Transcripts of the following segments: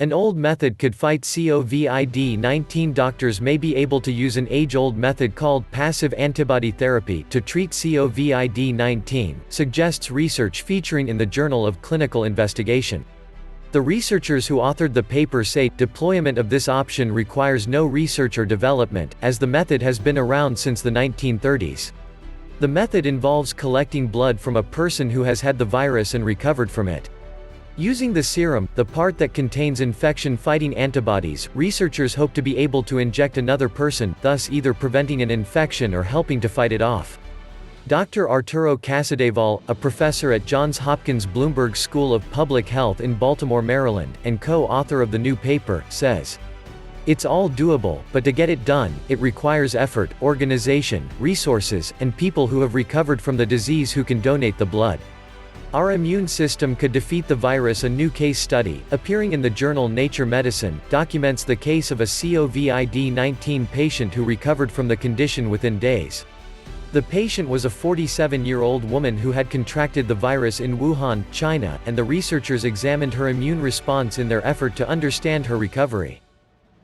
An old method could fight COVID-19. Doctors may be able to use an age-old method called passive antibody therapy to treat COVID-19, suggests research featuring in the Journal of Clinical Investigation. The researchers who authored the paper say, deployment of this option requires no research or development, as the method has been around since the 1930s. The method involves collecting blood from a person who has had the virus and recovered from it. Using the serum, the part that contains infection-fighting antibodies, researchers hope to be able to inject another person, thus either preventing an infection or helping to fight it off. Dr. Arturo Casadevall, a professor at Johns Hopkins Bloomberg School of Public Health in Baltimore, Maryland, and co-author of the new paper, says, "It's all doable, but to get it done, it requires effort, organization, resources, and people who have recovered from the disease who can donate the blood. Our immune system could defeat the virus." A new case study, appearing in the journal Nature Medicine, documents the case of a COVID-19 patient who recovered from the condition within days. The patient was a 47-year-old woman who had contracted the virus in Wuhan, China, and the researchers examined her immune response in their effort to understand her recovery.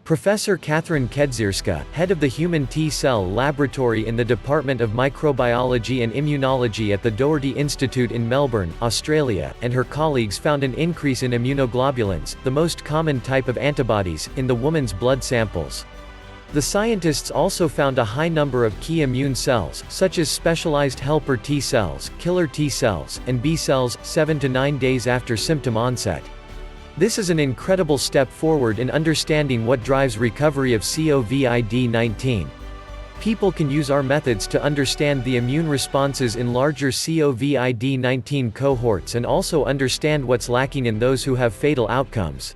Professor Catherine Kedzierska, head of the Human T-Cell Laboratory in the Department of Microbiology and Immunology at the Doherty Institute in Melbourne, Australia, and her colleagues found an increase in immunoglobulins, the most common type of antibodies, in the woman's blood samples. The scientists also found a high number of key immune cells, such as specialized helper T cells, killer T cells, and B cells, 7 to 9 days after symptom onset. This is an incredible step forward in understanding what drives recovery of COVID-19. People can use our methods to understand the immune responses in larger COVID-19 cohorts and also understand what's lacking in those who have fatal outcomes.